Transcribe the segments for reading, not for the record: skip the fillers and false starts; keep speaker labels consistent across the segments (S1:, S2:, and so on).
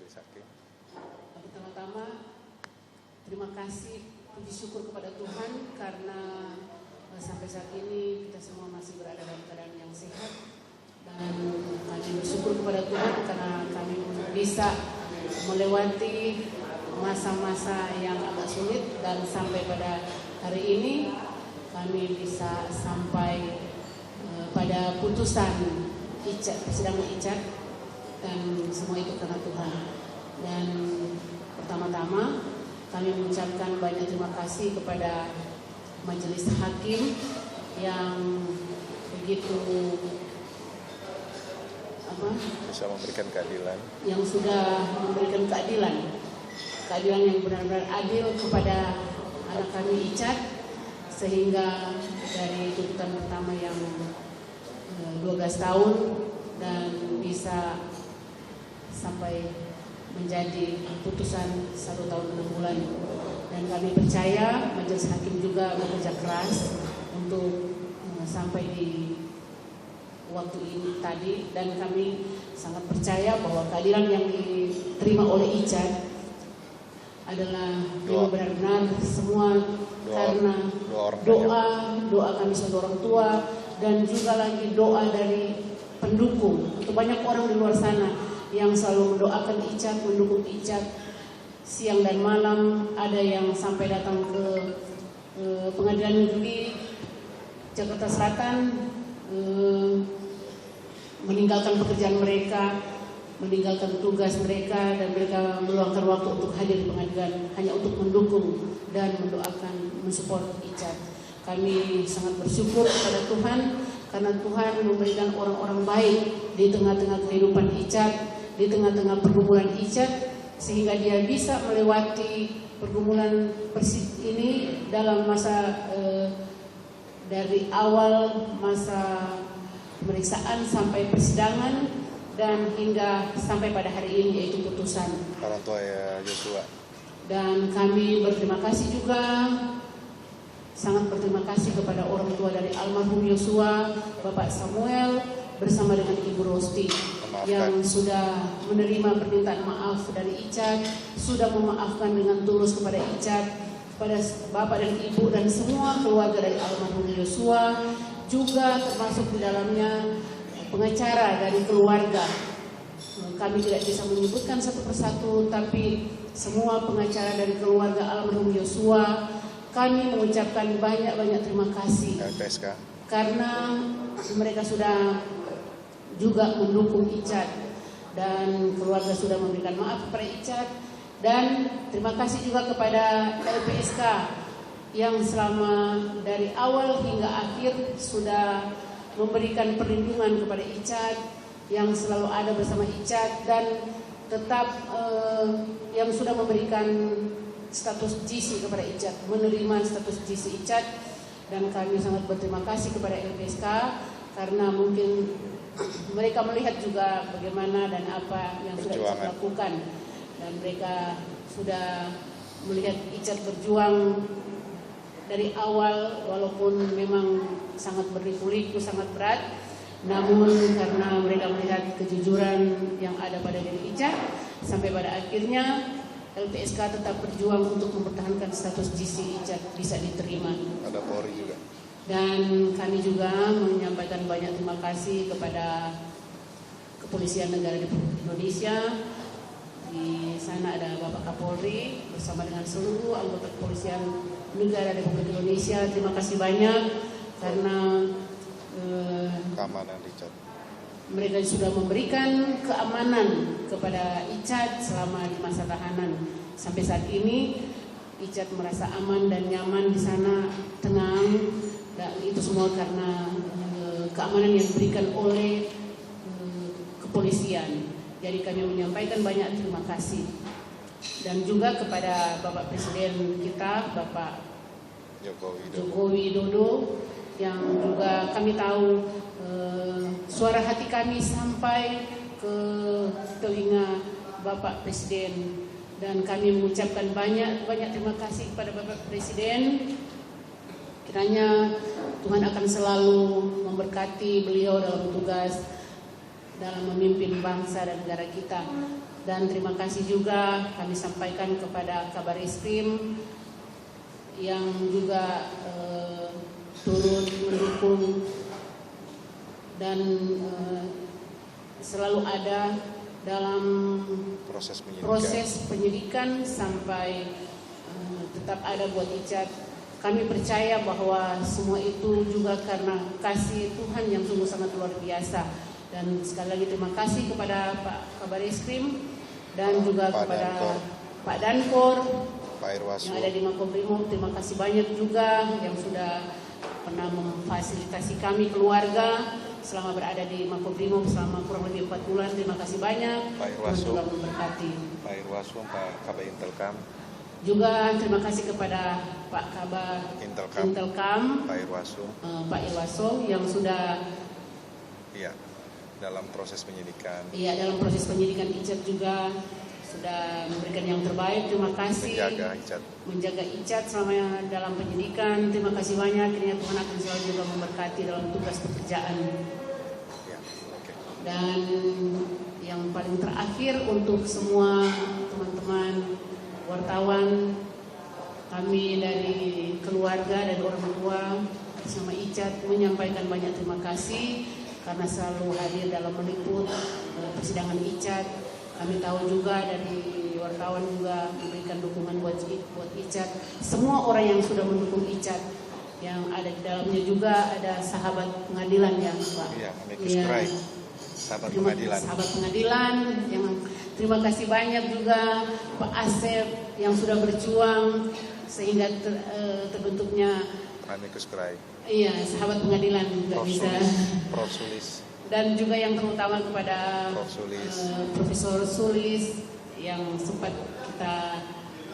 S1: Majelis Hakim.
S2: Pertama-tama terima kasih, puji syukur kepada Tuhan karena sampai saat ini kita semua masih berada dalam keadaan yang sehat, dan kami bersyukur kepada Tuhan karena kami bisa melewati masa-masa yang agak sulit, dan sampai pada hari ini kami bisa sampai pada putusan persidangan Icat, dan semua itu karena Tuhan. Dan pertama-tama kami mengucapkan banyak terima kasih kepada Majelis Hakim yang begitu
S1: bisa memberikan keadilan,
S2: yang sudah memberikan keadilan yang benar-benar adil kepada anak kami Icat, sehingga dari tuntutan pertama yang 12 tahun dan bisa sampai menjadi putusan 1 tahun 6 bulan. Dan kami percaya Majelis Hakim juga bekerja keras untuk sampai di waktu ini tadi, dan kami sangat percaya bahwa keadilan yang diterima oleh Icat adalah benar-benar semua karena doa kami sebagai orang tua, dan juga lagi doa dari pendukung. Itu banyak orang di luar sana yang selalu mendoakan Icat, mendukung Icat siang dan malam. Ada yang sampai datang ke Pengadilan Negeri Jakarta Selatan, meninggalkan pekerjaan mereka, meninggalkan tugas mereka, dan mereka meluangkan waktu untuk hadir di pengadilan hanya untuk mendukung dan mendoakan, mensupport Icat. Kami sangat bersyukur kepada Tuhan karena Tuhan memberikan orang-orang baik di tengah-tengah kehidupan Icat, di tengah-tengah pergumulan Icat, sehingga dia bisa melewati pergumulan ini dalam masa dari awal masa pemeriksaan sampai persidangan, dan hingga sampai pada hari ini yaitu putusan
S1: orang tua Yosua. Dan
S2: kami berterima kasih juga, sangat berterima kasih kepada orang tua dari almarhum Yosua, Bapak Samuel bersama dengan Ibu Rosti yang sudah menerima permintaan maaf dari Icat, sudah memaafkan dengan tulus kepada Icat, kepada Bapak dan Ibu dan semua keluarga dari almarhum Yosua, juga termasuk di dalamnya pengacara dari keluarga. Kami tidak bisa menyebutkan satu persatu, tapi semua pengacara dari keluarga almarhum Yosua, kami mengucapkan banyak-banyak terima kasih
S1: LPSK
S2: karena mereka sudah juga mendukung Icat, dan keluarga sudah memberikan maaf kepada Icat. Dan terima kasih juga kepada LPSK yang selama dari awal hingga akhir sudah memberikan perlindungan kepada Icat, yang selalu ada bersama Icat, dan tetap yang sudah memberikan status GC kepada Icat, menerima status GC Icat. Dan kami sangat berterima kasih kepada LPSK karena mungkin mereka melihat juga bagaimana dan apa yang sudah Icat lakukan, dan mereka sudah melihat Icat berjuang dari awal, walaupun memang sangat berliku-liku, sangat berat, namun karena mereka melihat kejujuran yang ada pada diri Icat, sampai pada akhirnya LPSK tetap berjuang untuk mempertahankan status GC Icat bisa diterima.
S1: Ada Polri juga.
S2: Dan kami juga menyampaikan banyak terima kasih kepada Kepolisian Negara Republik Indonesia. Di sana ada Bapak Kapolri bersama dengan seluruh anggota Kepolisian Negara Republik Indonesia. Terima kasih banyak karena
S1: keamanan Icat.
S2: Mereka sudah memberikan keamanan kepada Icat selama di masa tahanan. Sampai saat ini Icat merasa aman dan nyaman di sana, tenang, dan itu semua karena keamanan yang diberikan oleh kepolisian. Jadi kami menyampaikan banyak terima kasih, dan juga kepada Bapak Presiden kita, Bapak Joko Widodo, yang juga kami tahu suara hati kami sampai ke telinga Bapak Presiden, dan kami mengucapkan banyak terima kasih kepada Bapak Presiden. Kiranya Tuhan akan selalu memberkati beliau dalam tugas dalam memimpin bangsa dan negara kita. Dan terima kasih juga kami sampaikan kepada Kabar Eskrim yang juga turut mendukung dan selalu ada dalam proses penyidikan sampai tetap ada buat Icat. Kami percaya bahwa semua itu juga karena kasih Tuhan yang sungguh sangat luar biasa. Dan sekali lagi terima kasih kepada Pak Kabar Eskrim dan juga kepada Pak Dankor,
S1: Pak Irwasum
S2: yang ada di Makobrimob. Terima kasih banyak juga yang sudah pernah memfasilitasi kami keluarga selama berada di Makobrimob selama kurang lebih 4 bulan. Terima kasih banyak.
S1: Pak Irwasum,
S2: juga memberkati.
S1: Pak Irwasum, Pak Kabar Intelkam.
S2: Juga terima kasih kepada Pak Kabar Intelkam,
S1: Pak Irwasum,
S2: Pak Irwasum yang sudah
S1: dalam proses penyidikan.
S2: Iya, dalam proses penyidikan Icat juga sudah memberikan yang terbaik. Terima kasih. Menjaga Icat selama dalam penyidikan. Terima kasih banyak. Kiranya Tuhan akan selalu juga memberkati dalam tugas pekerjaan. Dan yang paling terakhir untuk semua teman-teman wartawan, kami dari keluarga dan orang tua bersama Icat menyampaikan banyak terima kasih karena selalu hadir dalam meliput persidangan Icat. Kami tahu juga dari wartawan juga memberikan dukungan buat Icat. Semua orang yang sudah mendukung Icat, yang ada di dalamnya juga ada sahabat pengadilan ya Pak.
S1: Iya, sahabat pengadilan.
S2: Sahabat pengadilan yang terima kasih banyak juga Pak Asep yang sudah berjuang sehingga terbentuknya
S1: Amicus Curiae.
S2: Iya, sahabat pengadilan juga bisa.
S1: Prof Sulis.
S2: Dan juga yang terutama kepada Profesor Sulis yang sempat kita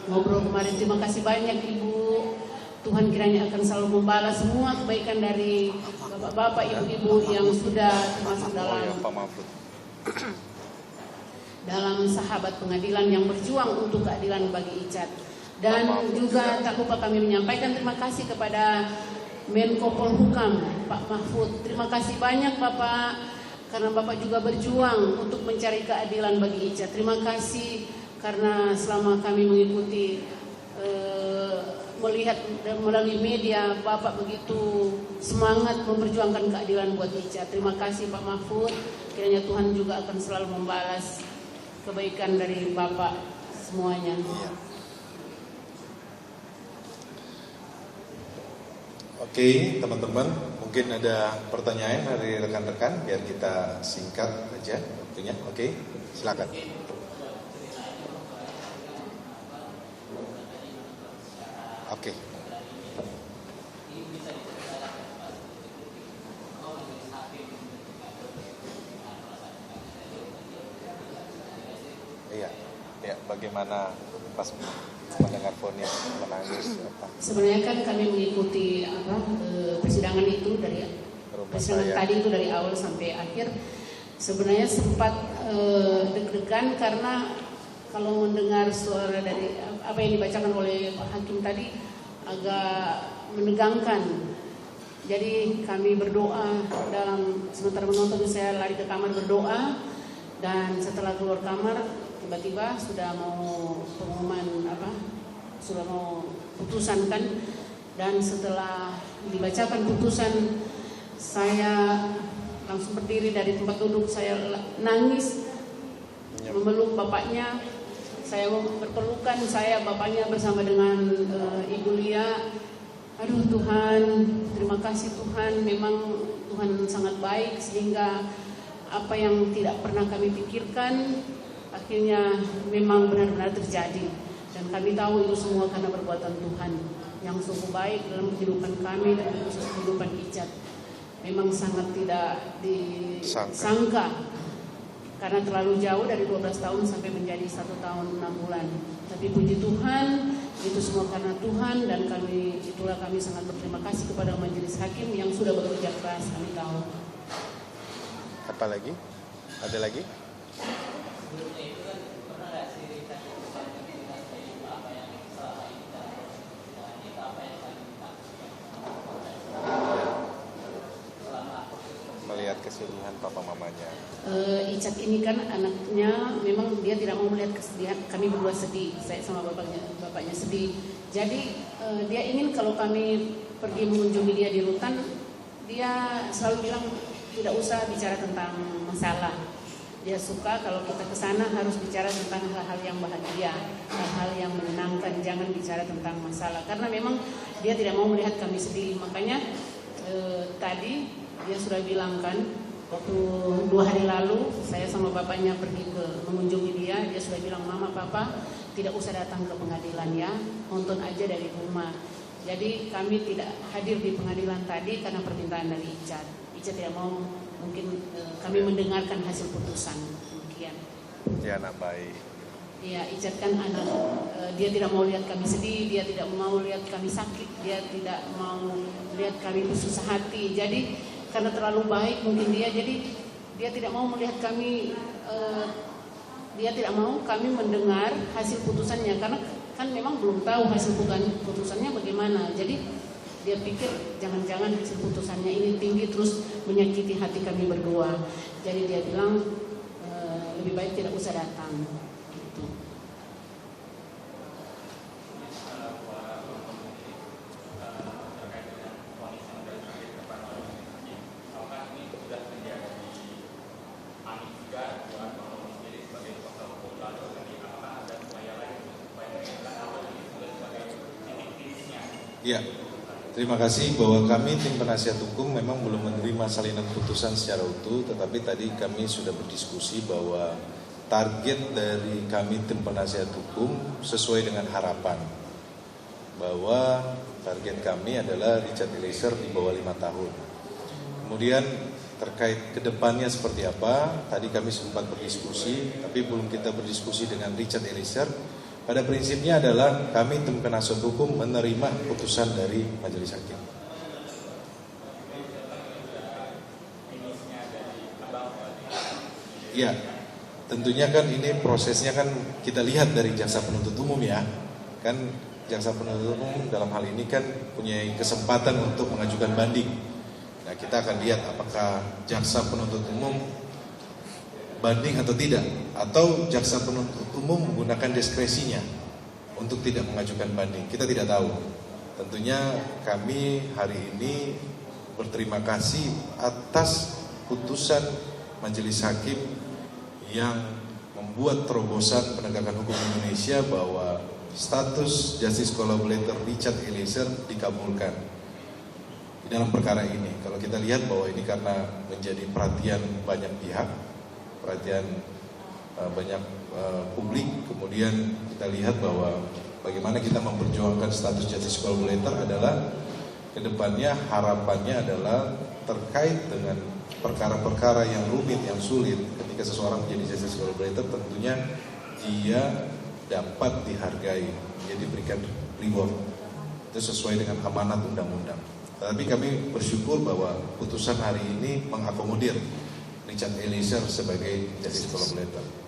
S2: ngobrol kemarin. Terima kasih banyak Ibu. Tuhan kiranya akan selalu membalas semua kebaikan dari bapak-bapak, ibu-ibu yang sudah termasuk dalam sahabat pengadilan yang berjuang untuk keadilan bagi Icat. Dan juga tak lupa kami menyampaikan terima kasih kepada Menko Polhukam Pak Mahfud. Terima kasih banyak Bapak karena Bapak juga berjuang untuk mencari keadilan bagi Icat. Terima kasih karena selama kami mengikuti melihat melalui media Bapak begitu semangat memperjuangkan keadilan buat Icat. Terima kasih Pak Mahfud. Kiranya Tuhan juga akan selalu membalas kebaikan dari Bapak semuanya.
S1: Oke, teman-teman, mungkin ada pertanyaan dari rekan-rekan biar kita singkat aja waktunya. Oke, silakan. Oke. Iya, bagaimana pas mendengar vonis menangis apa?
S2: Sebenarnya kan kami mengikuti persidangan itu dari persidangan tadi itu dari awal sampai akhir. Sebenarnya sempat deg-degan karena kalau mendengar suara dari apa yang dibacakan oleh Pak Hakim tadi agak menegangkan. Jadi kami berdoa sementara menonton, saya lari ke kamar berdoa, dan setelah keluar kamar tiba-tiba sudah mau pengumuman sudah mau putusan kan, dan setelah dibacakan putusan saya langsung berdiri dari tempat duduk, saya nangis memeluk bapaknya. Saya berpelukan, bapaknya bersama dengan Ibu Lia. Aduh Tuhan, terima kasih Tuhan, memang Tuhan sangat baik sehingga apa yang tidak pernah kami pikirkan akhirnya memang benar-benar terjadi. Dan kami tahu itu semua karena perbuatan Tuhan yang sungguh baik dalam kehidupan kami dan khusus kehidupan Icat. Memang sangat tidak disangka. Karena terlalu jauh dari 12 tahun sampai menjadi 1 tahun 6 bulan. Tapi puji Tuhan, itu semua karena Tuhan, dan itulah kami sangat berterima kasih kepada majelis hakim yang sudah bekerja keras, kami tahu.
S1: Apa lagi? Ada lagi? Melihat keseluruhan papa mamanya?
S2: Icat ini kan anaknya memang dia tidak mau melihat kesedihan kami berdua sedih, saya sama bapaknya sedih. Jadi dia ingin kalau kami pergi mengunjungi dia di rutan, dia selalu bilang tidak usah bicara tentang masalah. Dia suka kalau kita ke sana harus bicara tentang hal-hal yang bahagia, hal-hal yang menyenangkan, jangan bicara tentang masalah. Karena memang dia tidak mau melihat kami sedih. Makanya tadi dia sudah bilang kan, waktu 2 hari lalu saya sama bapaknya pergi mengunjungi dia sudah bilang, mama papa tidak usah datang ke pengadilan ya, nonton aja dari rumah. Jadi kami tidak hadir di pengadilan tadi karena permintaan dari Icat. Icat tidak mau, mungkin kami mendengarkan hasil putusan. Demikian.
S1: Dia anak baik.
S2: Iya, Icat kan anak, dia tidak mau lihat kami sedih, dia tidak mau lihat kami sakit, dia tidak mau lihat kami bersusah hati. Jadi karena terlalu baik mungkin dia, jadi dia tidak mau melihat kami, dia tidak mau kami mendengar hasil putusannya, karena kan memang belum tahu hasil putusannya bagaimana. Jadi dia pikir jangan-jangan hasil putusannya ini tinggi terus menyakiti hati kami berdua. Jadi dia bilang lebih baik tidak usah datang. Gitu.
S1: Ya, terima kasih bahwa kami tim penasihat hukum memang belum menerima salinan putusan secara utuh, tetapi tadi kami sudah berdiskusi bahwa target dari kami tim penasihat hukum sesuai dengan harapan, bahwa target kami adalah Richard Eliezer di bawah 5 tahun. Kemudian terkait kedepannya seperti apa, tadi kami sempat berdiskusi, tapi belum kita berdiskusi dengan Richard Eliezer. Pada prinsipnya adalah kami tim penasihat hukum menerima putusan dari majelis hakim. Ya, tentunya kan ini prosesnya kan kita lihat dari jaksa penuntut umum ya. Kan jaksa penuntut umum dalam hal ini kan punya kesempatan untuk mengajukan banding. Nah, kita akan lihat apakah jaksa penuntut umum banding atau tidak, atau jaksa penuntut umum menggunakan diskresinya untuk tidak mengajukan banding. Kita tidak tahu. Tentunya kami hari ini berterima kasih atas putusan majelis hakim yang membuat terobosan penegakan hukum Indonesia bahwa status justice collaborator Richard Eliezer dikabulkan di dalam perkara ini. Kalau kita lihat bahwa ini karena menjadi perhatian banyak pihak, perhatian banyak publik, kemudian kita lihat bahwa bagaimana kita memperjuangkan status justice collaborator adalah kedepannya harapannya adalah terkait dengan perkara-perkara yang rumit, yang sulit. Ketika seseorang menjadi justice collaborator, tentunya dia dapat dihargai, dia diberikan reward, itu sesuai dengan amanat undang-undang. Tapi kami bersyukur bahwa putusan hari ini mengakomodir Richard Eliezer sebagai justice collaborator.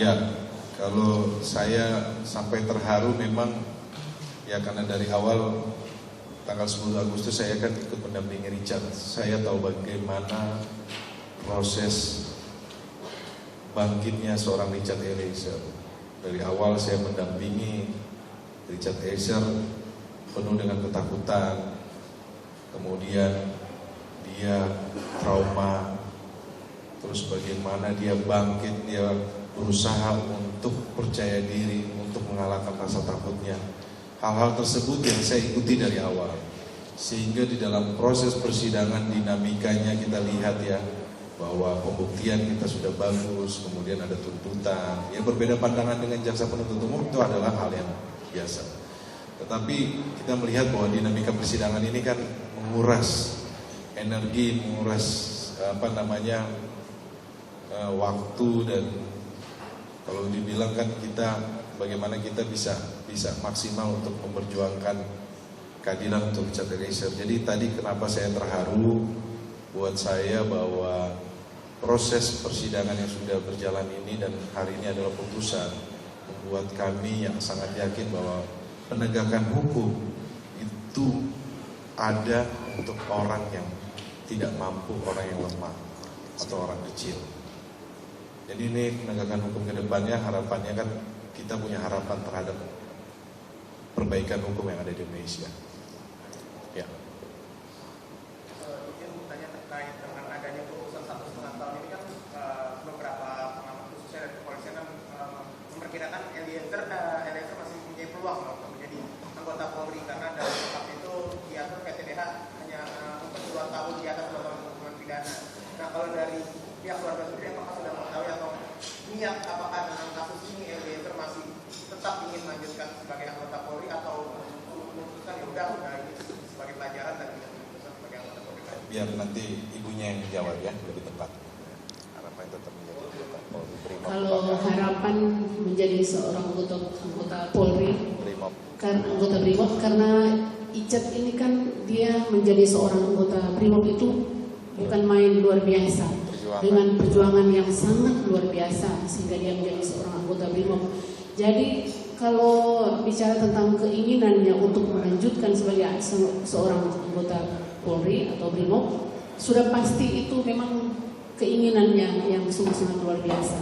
S1: Ya, kalau saya sampai terharu memang ya karena dari awal tanggal 10 Agustus saya akan ikut mendampingi Richard. Saya tahu bagaimana proses bangkitnya seorang Richard Eliezer. Dari awal saya mendampingi Richard Eliezer penuh dengan ketakutan. Kemudian dia trauma. Terus bagaimana dia bangkit, dia berusaha untuk percaya diri, untuk mengalahkan rasa takutnya. Hal-hal tersebut yang saya ikuti dari awal. Sehingga di dalam proses persidangan dinamikanya kita lihat ya, bahwa pembuktian kita sudah bagus, kemudian ada tuntutan. Ya berbeda pandangan dengan jaksa penuntut umum itu adalah hal yang biasa. Tetapi kita melihat bahwa dinamika persidangan ini kan menguras energi, menguras waktu, dan kalau dibilang kan kita bagaimana kita bisa maksimal untuk memperjuangkan keadilan untuk Richard Eliezer. Jadi tadi kenapa saya terharu buat saya bahwa proses persidangan yang sudah berjalan ini dan hari ini adalah putusan membuat kami yang sangat yakin bahwa penegakan hukum itu ada untuk orang yang tidak mampu, orang yang lemah atau orang kecil. Jadi ini penegakan hukum ke depannya, harapannya kan kita punya harapan terhadap perbaikan hukum yang ada di Indonesia. Ya.
S3: Mungkin bertanya terkait dengan adanya putusan 1,5 tahun ini kan beberapa pengamat khususnya dari kepolisian kan memperkirakan Eliezer masih punya peluang untuk menjadi anggota Polri karena dalam kitab itu diatur PTDH hanya untuk 2 tahun di atas 2 tahun hukuman pidana. Nah kalau dari pihak keluarga sendiri apakah sudah mengetahui atau niat apakah dengan kasus ini Eliezer masih tetap ingin melanjutkan sebagai anggota Polri atau memutuskan ya udah ini sebagai pelajaran dan tidak memutuskan sebagai anggota Polri?
S1: Biar nanti ibunya yang menjawab ya, lebih tepat. Harapan tetap menjadi anggota Polri.
S2: Kalau harapan menjadi seorang anggota Polri, karena anggota Brimob, karena Icat ini kan dia menjadi seorang anggota Brimob itu bukan main, luar biasa, dengan perjuangan yang sangat luar biasa sehingga dia menjadi seorang anggota Brimob. Jadi kalau bicara tentang keinginannya untuk melanjutkan sebagai seorang anggota Polri atau Brimob, sudah pasti itu memang keinginannya yang sungguh-sungguh luar biasa.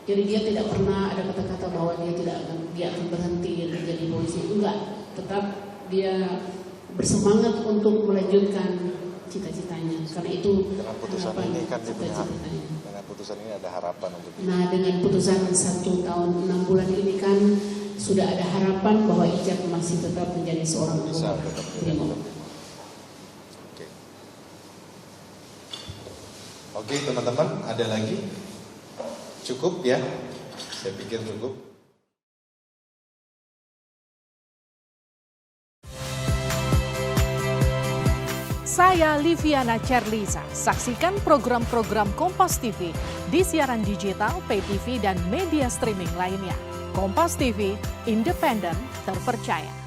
S2: Jadi dia tidak pernah ada kata-kata bahwa dia akan berhenti menjadi polisi. Enggak, tetap dia bersemangat untuk melanjutkan cita-citanya. Karena itu
S1: dengan putusan
S2: harapan,
S1: ini kan
S2: cita-citanya.
S1: dengan putusan ini ada harapan untuk dia.
S2: Nah, dengan putusan 1 tahun 6 bulan ini kan sudah ada harapan bahwa Icat masih tetap menjadi seorang
S1: Bisa
S2: anggota
S1: tetap menjadi
S2: Brimob.
S1: anggota. Oke teman-teman, ada lagi? Cukup ya? Saya pikir cukup.
S4: Saya Liviana Cerlisa. Saksikan program-program Kompas TV di siaran digital, pay TV, dan media streaming lainnya. Kompas TV, independen, terpercaya.